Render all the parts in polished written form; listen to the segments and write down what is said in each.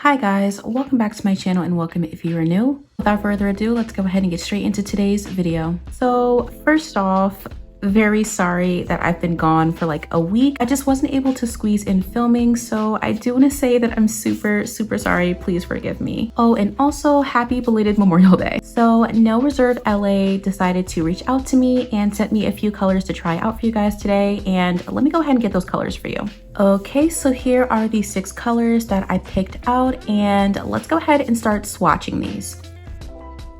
Hi guys, welcome back to my channel and welcome if you are new. Without further ado, let's go ahead and get straight into today's video. So first off, very sorry that I've been gone for like a week. I just wasn't able to squeeze in filming, so I do want to say that I'm super sorry. Please forgive me. Oh, and also happy belated Memorial Day. So No Reserve LA decided to reach out to me and sent me a few colors to try out for you guys today, and let me go ahead and get those colors for you. Okay, so here are the 6 colors that I picked out, and let's go ahead and start swatching these.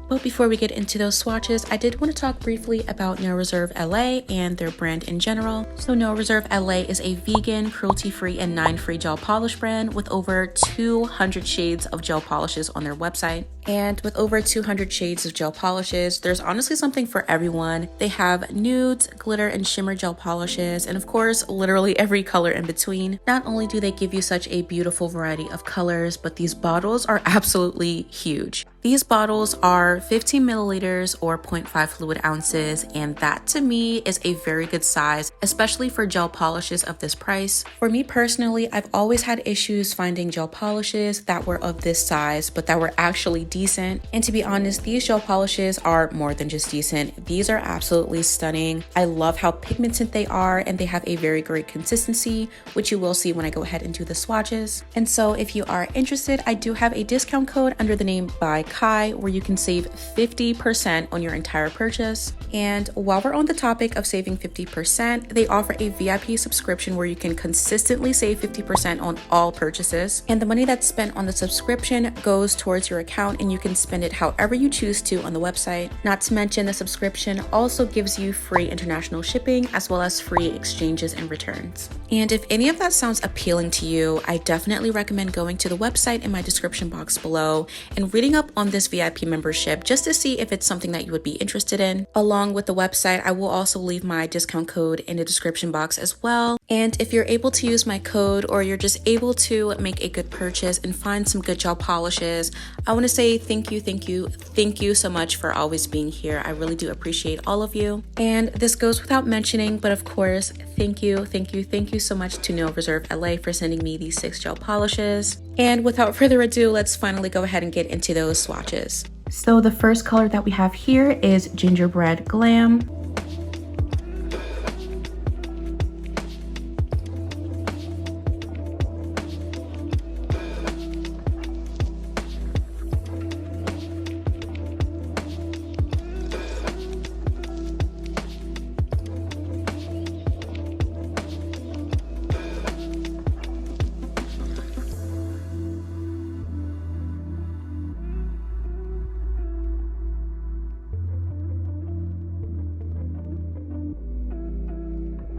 But before we get into those swatches, I did want to talk briefly about No Reserve LA and their brand in general. So No Reserve LA is a vegan, cruelty-free, and 9-free gel polish brand with over 200 shades of gel polishes on their website. And with over 200 shades of gel polishes, there's honestly something for everyone. They have nudes, glitter, and shimmer gel polishes, and of course, literally every color in between. Not only do they give you such a beautiful variety of colors, but these bottles are absolutely huge. These bottles are 15 milliliters or 0.5 fluid ounces, and that to me is a very good size, especially for gel polishes of this price. For me personally, I've always had issues finding gel polishes that were of this size, but that were actually decent. And to be honest, these gel polishes are more than just decent. These are absolutely stunning. I love how pigmented they are, and they have a very great consistency, which you will see when I go ahead and do the swatches. And so if you are interested, I do have a discount code under the name by Kai, where you can save 50% on your entire purchase. And while we're on the topic of saving 50%, they offer a VIP subscription where you can consistently save 50% on all purchases. And the money that's spent on the subscription goes towards your account, and you can spend it however you choose to on the website. Not to mention, the subscription also gives you free international shipping as well as free exchanges and returns. And if any of that sounds appealing to you, I definitely recommend going to the website in my description box below and reading up on this VIP membership just to see if it's something that you would be interested in. Along with the website, I will also leave my discount code in the description box as well. And if you're able to use my code, or you're just able to make a good purchase and find some good gel polishes, I want to say thank you so much for always being here. I really do appreciate all of you. And this goes without mentioning, but of course, thank you so much to No Reserve LA for sending me these 6 gel polishes. And without further ado, let's finally go ahead and get into those swatches. So the first color that we have here is Gingerbread Glam.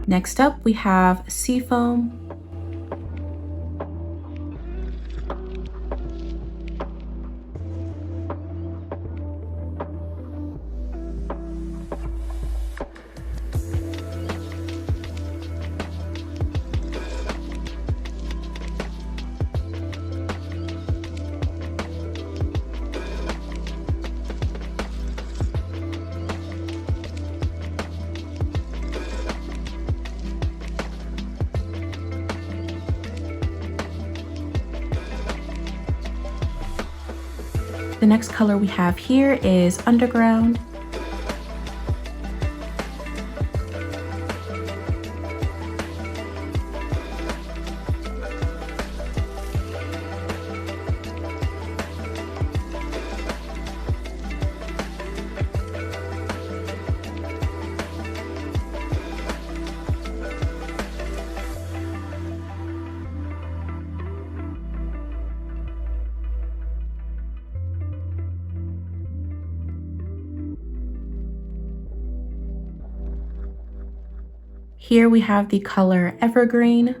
Next up, we have Seafoam. The next color we have here is Underground. Here we have the color Evergreen.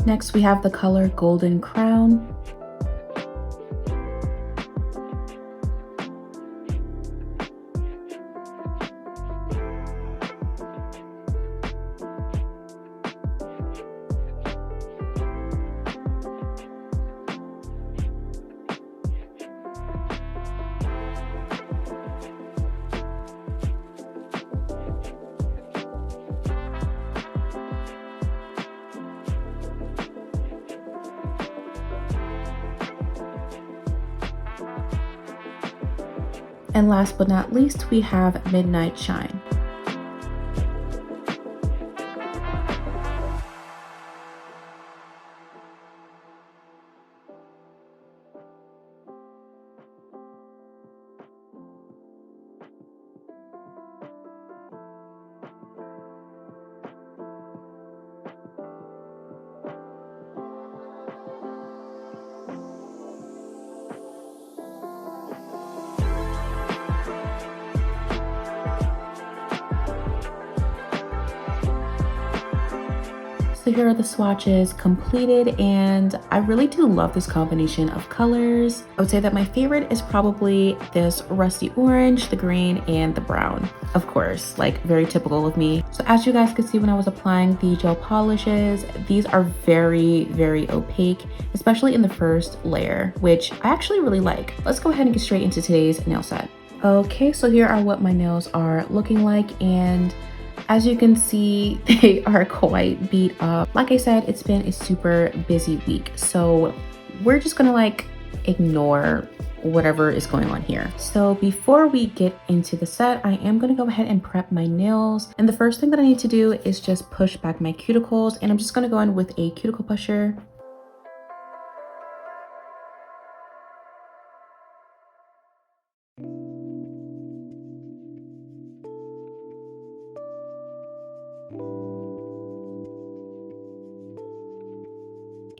Next, we have the color Golden Crown. And last but not least, we have Midnight Shine. So here are the swatches completed, and I really do love this combination of colors. I would say that my favorite is probably this rusty orange, the green, and the brown. Of course, like very typical of me. So as you guys could see when I was applying the gel polishes, these are very, very opaque, especially in the first layer, which I actually really like. Let's go ahead and get straight into today's nail set. Okay, so here are what my nails are looking like, and as you can see, they are quite beat up. Like I said, it's been a super busy week, so we're just gonna like ignore whatever is going on here. So before we get into the set, I am gonna go ahead and prep my nails. And the first thing that I need to do is just push back my cuticles, and I'm just gonna go in with a cuticle pusher.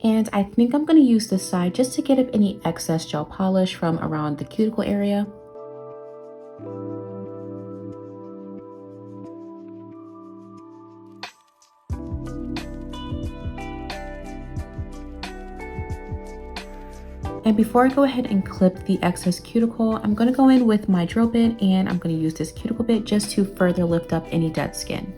And I think I'm going to use this side just to get up any excess gel polish from around the cuticle area. And before I go ahead and clip the excess cuticle, I'm going to go in with my drill bit, and I'm going to use this cuticle bit just to further lift up any dead skin.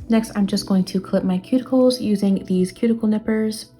Next, I'm just going to clip my cuticles using these cuticle nippers.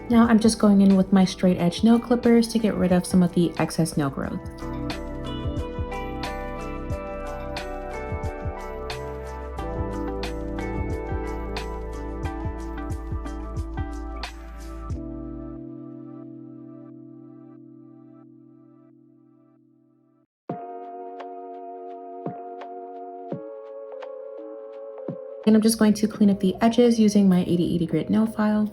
Now I'm just going in with my straight edge nail clippers to get rid of some of the excess nail growth. And I'm just going to clean up the edges using my 80/80 grit nail file.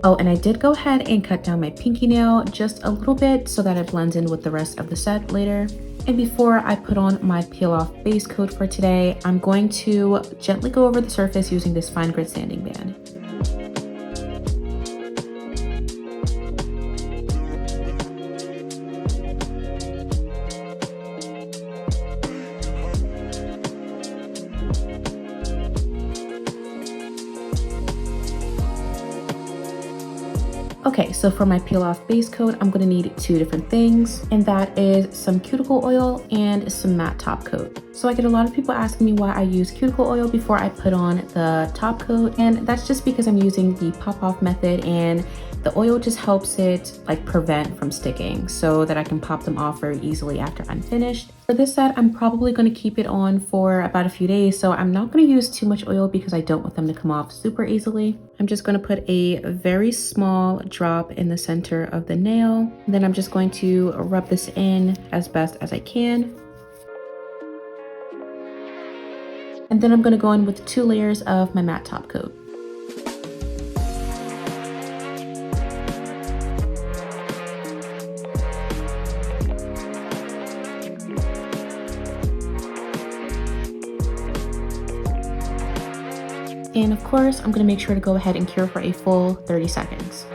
Oh, and I did go ahead and cut down my pinky nail just a little bit so that it blends in with the rest of the set later. And before I put on my peel off base coat for today, I'm going to gently go over the surface using this fine grit sanding band. Okay, so for my peel off base coat, I'm gonna need two different things, and that is some cuticle oil and some matte top coat. So I get a lot of people asking me why I use cuticle oil before I put on the top coat, and that's just because I'm using the pop off method, and the oil just helps it like prevent from sticking so that I can pop them off very easily after I'm finished. For this set, I'm probably going to keep it on for about a few days, so I'm not going to use too much oil because I don't want them to come off super easily. I'm just going to put a very small drop in the center of the nail. Then I'm just going to rub this in as best as I can. And then I'm going to go in with 2 layers of my matte top coat. And of course, I'm going to make sure to go ahead and cure for a full 30 seconds.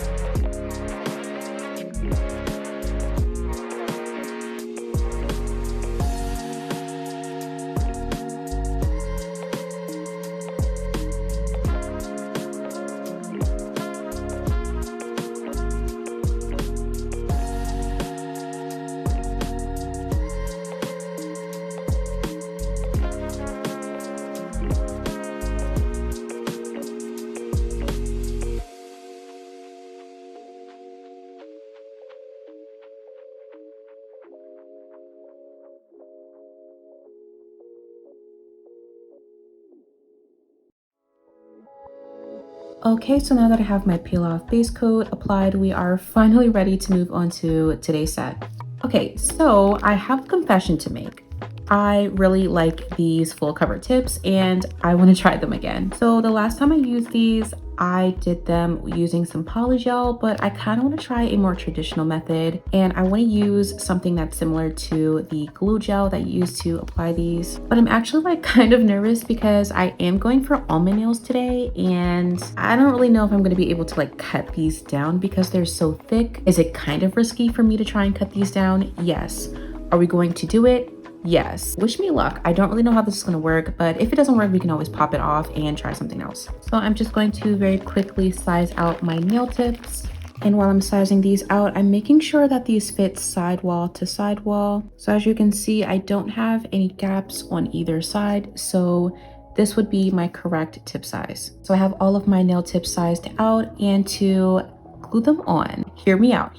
Okay, so now that I have my peel off base coat applied, we are finally ready to move on to today's set. Okay, so I have a confession to make. I really like these full cover tips and I want to try them again. So the last time I used these, I did them using some polygel, but I kind of want to try a more traditional method, and I want to use something that's similar to the glue gel that you use to apply these. But I'm actually like kind of nervous because I am going for almond nails today, and I don't really know if I'm going to be able to like cut these down because they're so thick. Is it kind of risky for me to try and cut these down? Yes. Are we going to do it? Yes. Wish me luck. I don't really know how this is going to work, but if it doesn't work, we can always pop it off and try something else. So I'm just going to very quickly size out my nail tips. And while I'm sizing these out, I'm making sure that these fit sidewall to sidewall. So as you can see, I don't have any gaps on either side. So this would be my correct tip size. So I have all of my nail tips sized out, and to glue them on, hear me out.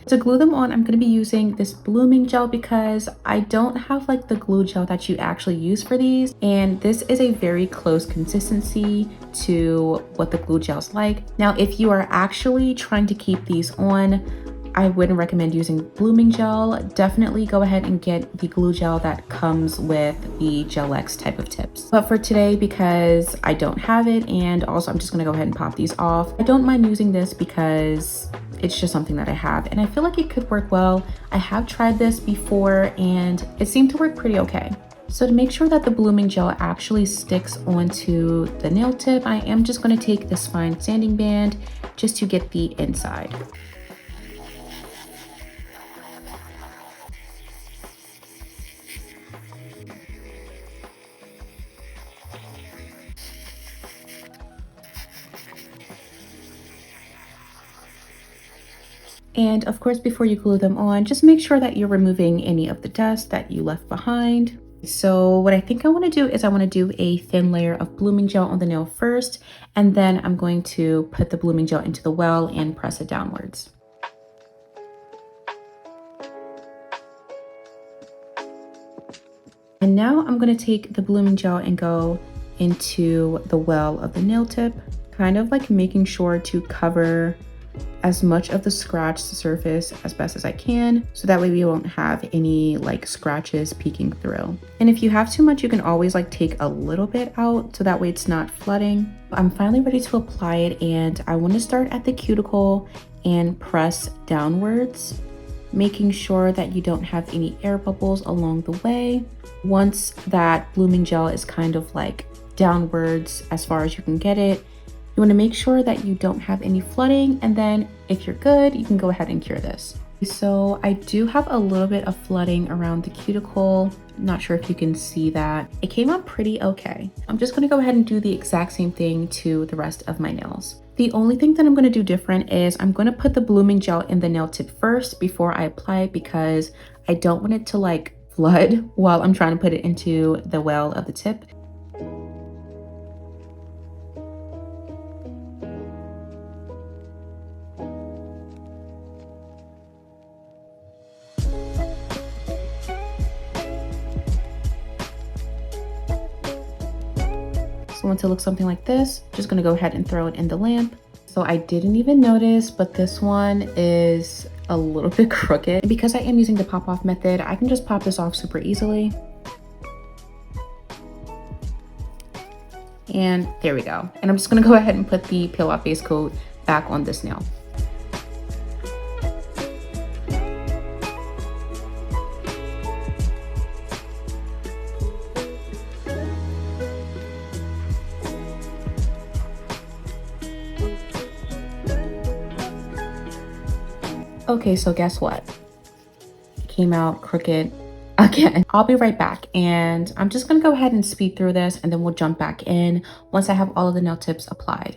To glue them on, I'm going to be using this blooming gel because I don't have like the glue gel that you actually use for these, and this is a very close consistency to what the glue gel's like. Now, if you are actually trying to keep these on, I wouldn't recommend using blooming gel. Definitely go ahead and get the glue gel that comes with the Gel X type of tips. But for today, because I don't have it, and also I'm just gonna go ahead and pop these off, I don't mind using this because it's just something that I have and I feel like it could work well. I have tried this before and it seemed to work pretty okay. So to make sure that the blooming gel actually sticks onto the nail tip, I am just going to take this fine sanding band just to get the inside. And of course, before you glue them on, just make sure that you're removing any of the dust that you left behind. So what I think I want to do is I want to do a thin layer of blooming gel on the nail first, and then I'm going to put the blooming gel into the well and press it downwards. And now I'm going to take the blooming gel and go into the well of the nail tip, kind of like making sure to cover as much of the scratch surface as best as I can, so that way we won't have any like scratches peeking through. And if you have too much, you can always like take a little bit out so that way it's not flooding. I'm finally ready to apply it, and I want to start at the cuticle and press downwards making sure that you don't have any air bubbles along the way. Once that blooming gel is kind of like downwards as far as you can get it, you want to make sure that you don't have any flooding, and then if you're good, you can go ahead and cure this. So I do have a little bit of flooding around the cuticle. Not sure if you can see that. It came out pretty okay. I'm just going to go ahead and do the exact same thing to the rest of my nails. The only thing that I'm going to do different is I'm going to put the blooming gel in the nail tip first before I apply it, because I don't want it to like flood while I'm trying to put it into the well of the tip. So once it looks something like this, just gonna go ahead and throw it in the lamp. So I didn't even notice, but this one is a little bit crooked. And because I am using the pop off method, I can just pop this off super easily. And there we go. And I'm just gonna go ahead and put the peel off base coat back on this nail. Okay, so guess what? It came out crooked again. I'll be right back, and I'm just gonna go ahead and speed through this, and then we'll jump back in once I have all of the nail tips applied.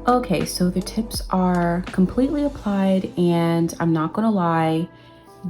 Okay, so the tips are completely applied, and I'm not gonna lie,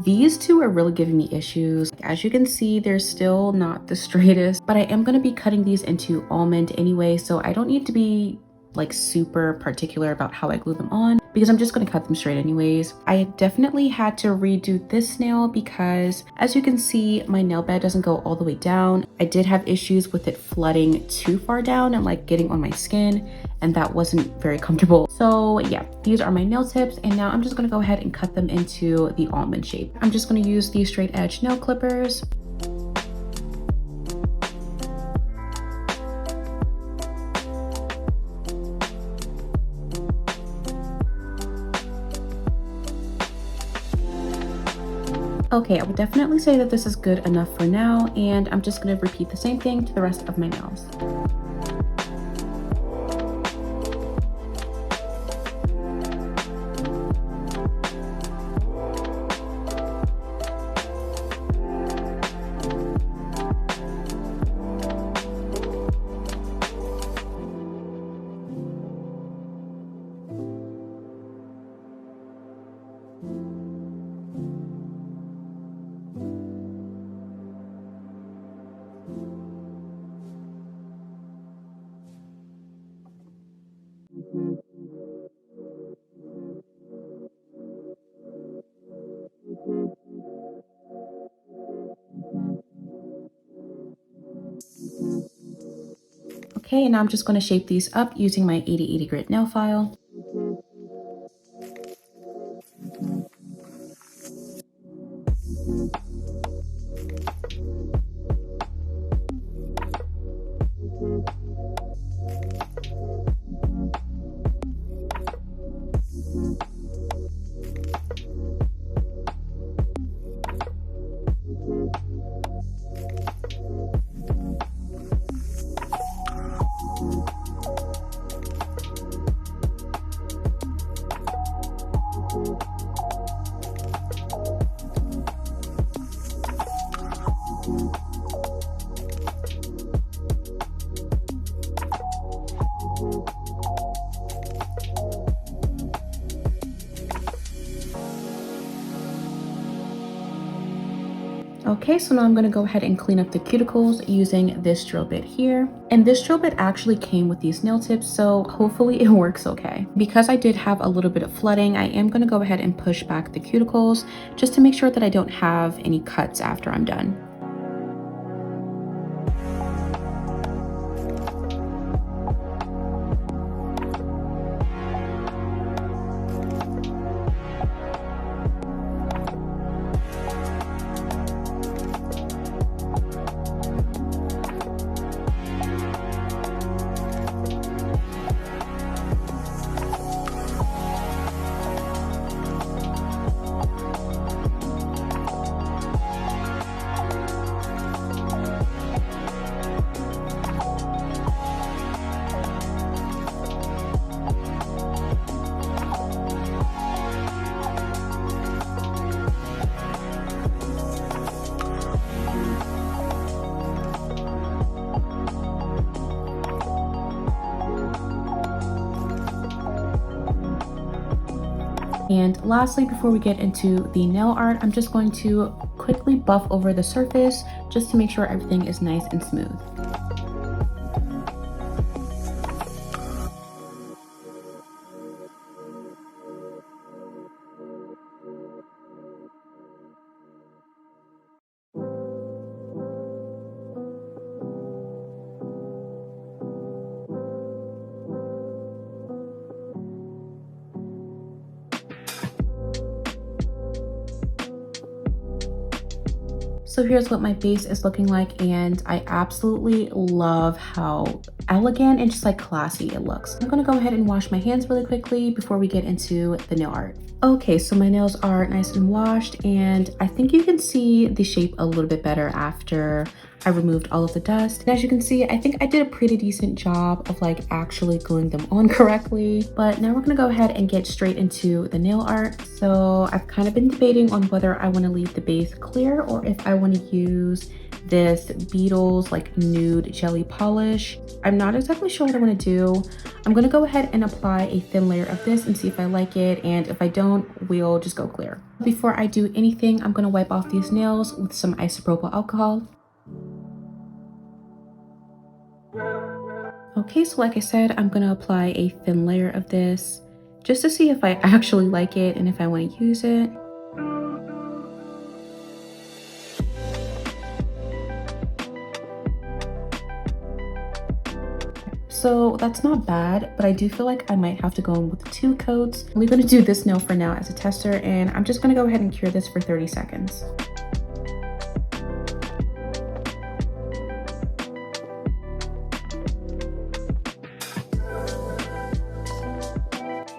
these two are really giving me issues. As you can see, they're still not the straightest, but I am gonna be cutting these into almond anyway, so I don't need to be like super particular about how I glue them on, because I'm just gonna cut them straight anyways. I definitely had to redo this nail because, as you can see, my nail bed doesn't go all the way down. I did have issues with it flooding too far down and like getting on my skin, and that wasn't very comfortable. So yeah, these are my nail tips, and now I'm just gonna go ahead and cut them into the almond shape. I'm just gonna use these straight edge nail clippers. Okay, I would definitely say that this is good enough for now, and I'm just gonna repeat the same thing to the rest of my nails. Okay, and now I'm just going to shape these up using my 80/80 grit nail file. Okay, so now I'm gonna go ahead and clean up the cuticles using this drill bit here. And this drill bit actually came with these nail tips, so hopefully it works okay. Because I did have a little bit of flooding, I am gonna go ahead and push back the cuticles just to make sure that I don't have any cuts after I'm done. And lastly, before we get into the nail art, I'm just going to quickly buff over the surface just to make sure everything is nice and smooth. So here's what my base is looking like, and I absolutely love how elegant and just like classy it looks. I'm gonna go ahead and wash my hands really quickly before we get into the nail art. Okay, so my nails are nice and washed, and I think you can see the shape a little bit better after I removed all of the dust. And as you can see, I think I did a pretty decent job of like actually gluing them on correctly. But now we're gonna go ahead and get straight into the nail art. So I've kind of been debating on whether I wanna leave the base clear or if I wanna use this Beetles like nude jelly polish. I'm not exactly sure what I want to do. I'm going to go ahead and apply a thin layer of this and see if I like it, and if I don't, we'll just go clear. Before I do anything, I'm going to wipe off these nails with some isopropyl alcohol. Okay, so like I said, I'm going to apply a thin layer of this just to see if I actually like it and if I want to use it. So that's not bad, but I do feel like I might have to go in with 2 coats. I'm gonna do this nail for now as a tester, and I'm just gonna go ahead and cure this for 30 seconds.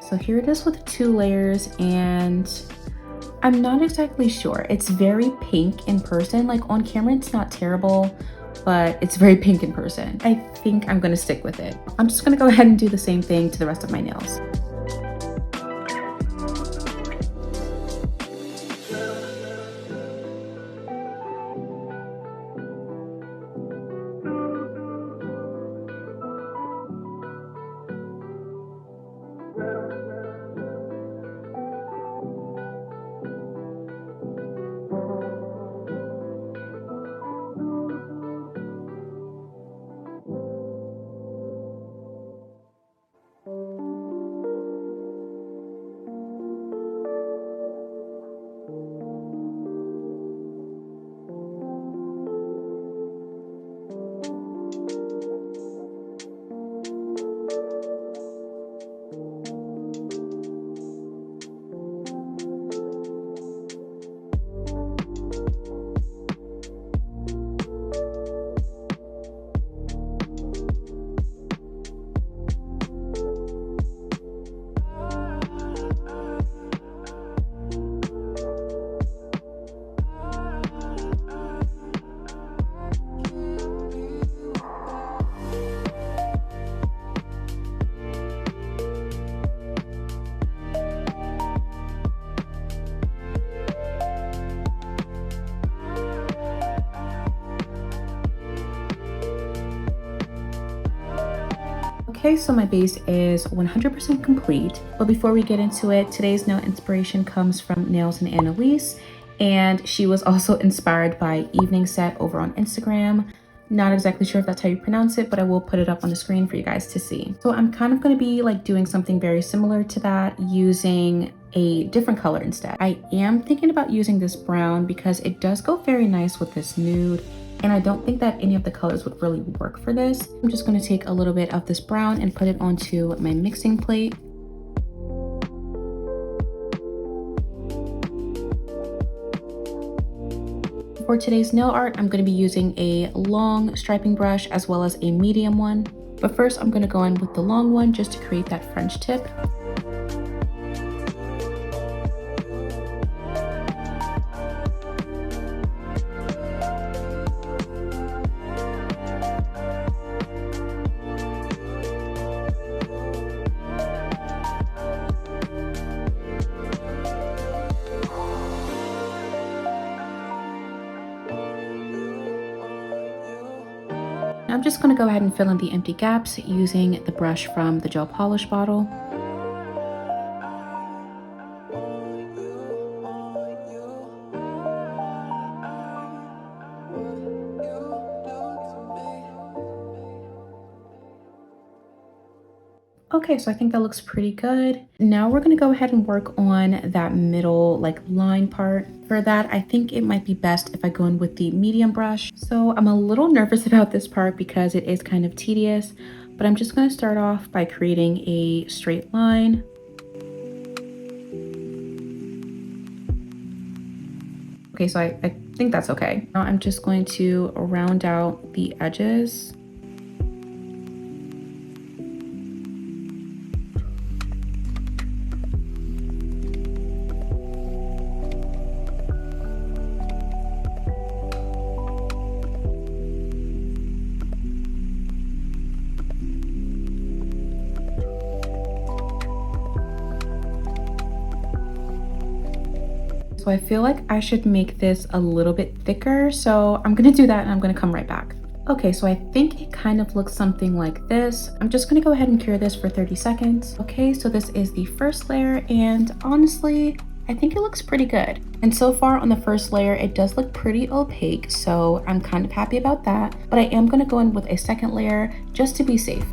So here it is with 2 layers, and I'm not exactly sure. It's very pink in person. Like on camera, it's not terrible, but it's very pink in person. I think I'm gonna stick with it. I'm just gonna go ahead and do the same thing to the rest of my nails. Okay, so my base is 100% complete, but before we get into it, today's nail inspiration comes from Nails and Annalise, And she was also inspired by Evening Set over on Instagram. Not exactly sure if that's how you pronounce it, but I will put it up on the screen for you guys to see. So I'm kind of going to be like doing something very similar to that, using a different color instead. I am thinking about using this brown because it does go very nice with this nude, and I don't think that any of the colors would really work for this. I'm just going to take a little bit of this brown and put it onto my mixing plate. For today's nail art, I'm going to be using a long striping brush as well as a medium one. But first, I'm going to go in with the long one just to create that French tip. I'm just going to go ahead and fill in the empty gaps using the brush from the gel polish bottle. Okay, so I think that looks pretty good. Now we're gonna go ahead and work on that middle like line part. For that, I think it might be best if I go in with the medium brush. So I'm a little nervous about this part because it is kind of tedious, but I'm just gonna start off by creating a straight line. Okay, so I think that's okay. Now I'm just going to round out the edges. So I feel like I should make this a little bit thicker. So I'm gonna do that and I'm gonna come right back. Okay, so I think it kind of looks something like this. I'm just gonna go ahead and cure this for 30 seconds. Okay, so this is the first layer, and honestly, I think it looks pretty good. And so far on the first layer, it does look pretty opaque, so I'm kind of happy about that. But I am gonna go in with a second layer just to be safe.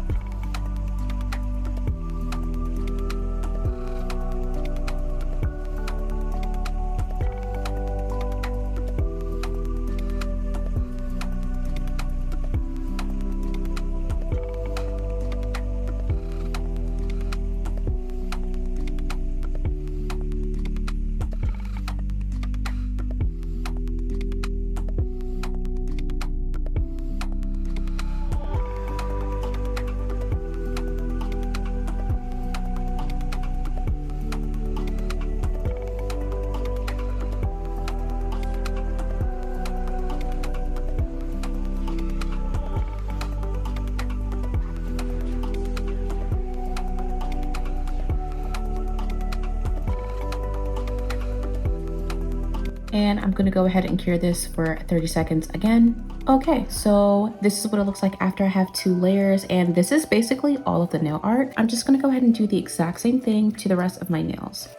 And I'm gonna go ahead and cure this for 30 seconds again. Okay, so this is what it looks like after I have 2 layers, and this is basically all of the nail art. I'm just gonna go ahead and do the exact same thing to the rest of my nails.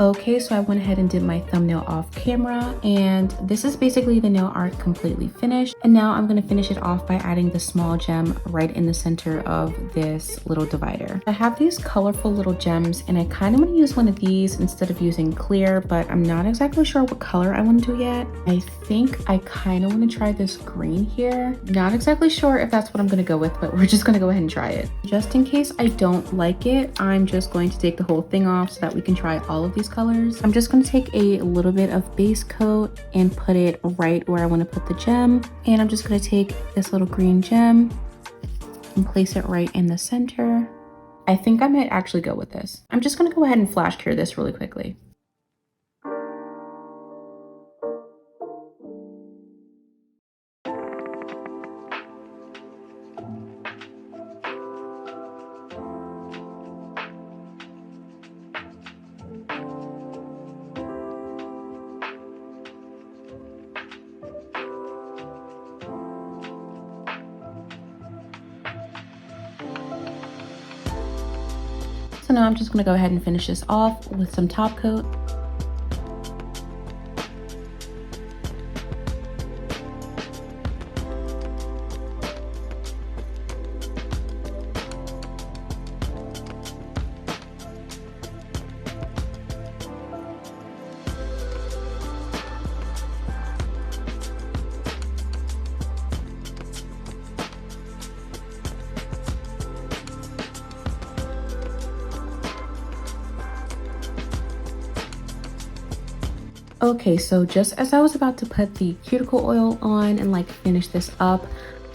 Okay, so I went ahead and did my thumbnail off camera, and this is basically the nail art completely finished. And now I'm gonna finish it off by adding the small gem right in the center of this little divider. I have these colorful little gems, and I kind of want to use one of these instead of using clear, but I'm not exactly sure what color I want to do yet. I think I kind of want to try this green here. Not exactly sure if that's what I'm gonna go with, but we're just gonna go ahead and try it. Just in case I don't like it, I'm just going to take the whole thing off so that we can try all of these colors. I'm just going to take a little bit of base coat and put it right where I want to put the gem. And I'm just going to take this little green gem and place it right in the center. I think I might actually go with this. I'm just going to go ahead and flash cure this really quickly. So now I'm just gonna go ahead and finish this off with some top coat. Okay, so just as I was about to put the cuticle oil on and like finish this up,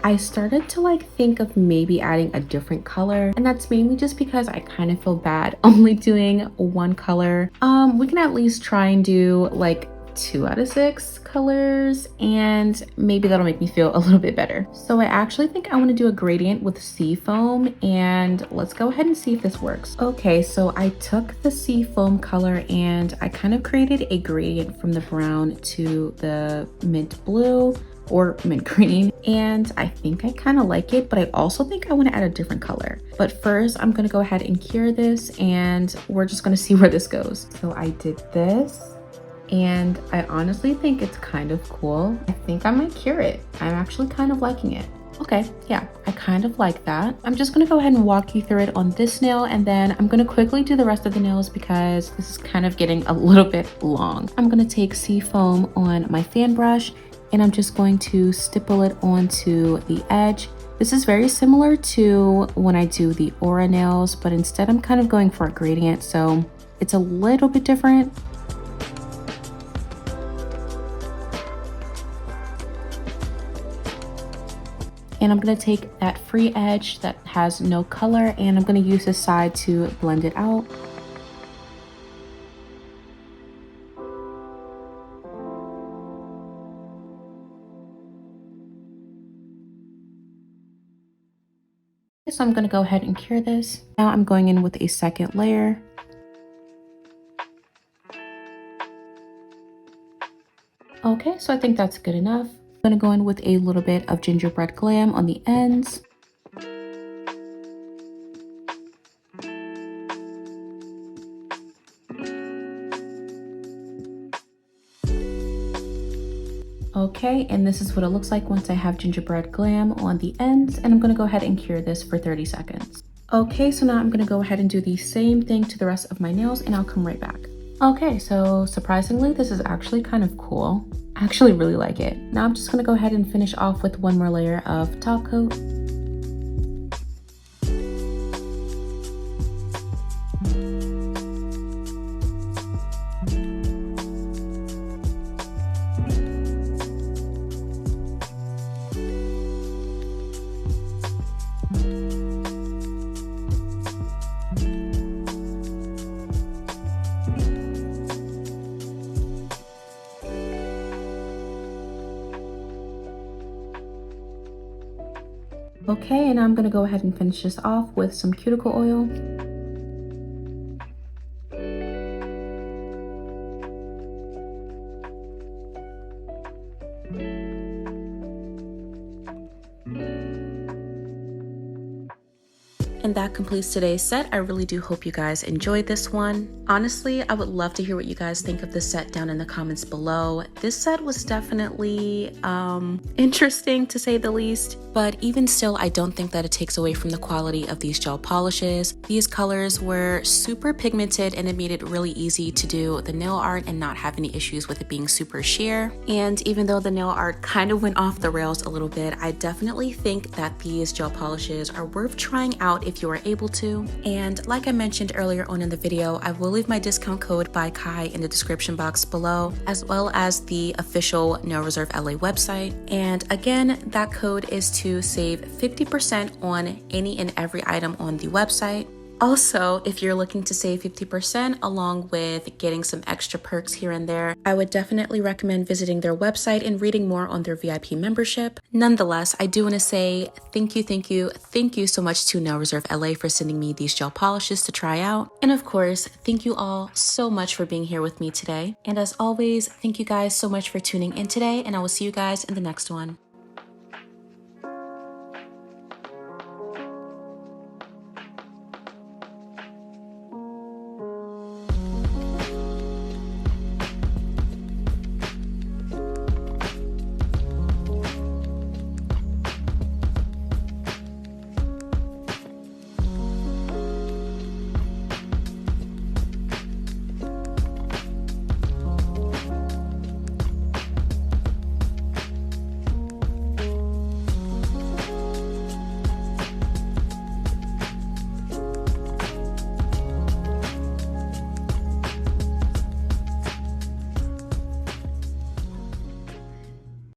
I started to like think of maybe adding a different color, and that's mainly just because I kind of feel bad only doing one color. We can at least try and do like 2 out of 6 colors, and maybe that'll make me feel a little bit better. So I actually think I want to do a gradient with sea foam, and let's go ahead and see if this works. Okay, so I took the sea foam color and I kind of created a gradient from the brown to the mint blue or mint green, and I think I kind of like it, but I also think I want to add a different color. But first I'm going to go ahead and cure this, and we're just going to see where this goes. So I did this, and I honestly think it's kind of cool. I think I might cure it. I'm actually kind of liking it. Okay, yeah, I kind of like that. I'm just gonna go ahead and walk you through it on this nail, and then I'm gonna quickly do the rest of the nails because this is kind of getting a little bit long. I'm gonna take sea foam on my fan brush, and I'm just going to stipple it onto the edge. This is very similar to when I do the aura nails, but instead I'm kind of going for a gradient, so it's a little bit different. And I'm gonna take that free edge that has no color, and I'm gonna use this side to blend it out. So I'm gonna go ahead and cure this. Now I'm going in with a second layer. Okay, so I think that's good enough. I'm gonna go in with a little bit of gingerbread glam on the ends. Okay, and this is what it looks like once I have gingerbread glam on the ends, and I'm gonna go ahead and cure this for 30 seconds. Okay, so now I'm gonna go ahead and do the same thing to the rest of my nails, and I'll come right back. Okay, so surprisingly, this is actually kind of cool. I actually really like it. Now I'm just gonna go ahead and finish off with one more layer of top coat. Okay, and I'm gonna go ahead and finish this off with some cuticle oil. and that completes today's set. I really do hope you guys enjoyed this one. Honestly, I would love to hear what you guys think of this set down in the comments below. This set was definitely interesting to say the least, but even still, I don't think that it takes away from the quality of these gel polishes. These colors were super pigmented and it made it really easy to do the nail art and not have any issues with it being super sheer. And even though the nail art kind of went off the rails a little bit, I definitely think that these gel polishes are worth trying out if you are able to. And like I mentioned earlier on in the video, I will leave my discount code by Kai in the description box below, as well as the official Nail Reserve LA website. And again, that code is to save 50% on any and every item on the website. Also, if you're looking to save 50% along with getting some extra perks here and there, I would definitely recommend visiting their website and reading more on their VIP membership. Nonetheless, I do want to say thank you so much to Nail Reserve LA for sending me these gel polishes to try out. And of course, thank you all so much for being here with me today. And as always, thank you guys so much for tuning in today, and I will see you guys in the next one.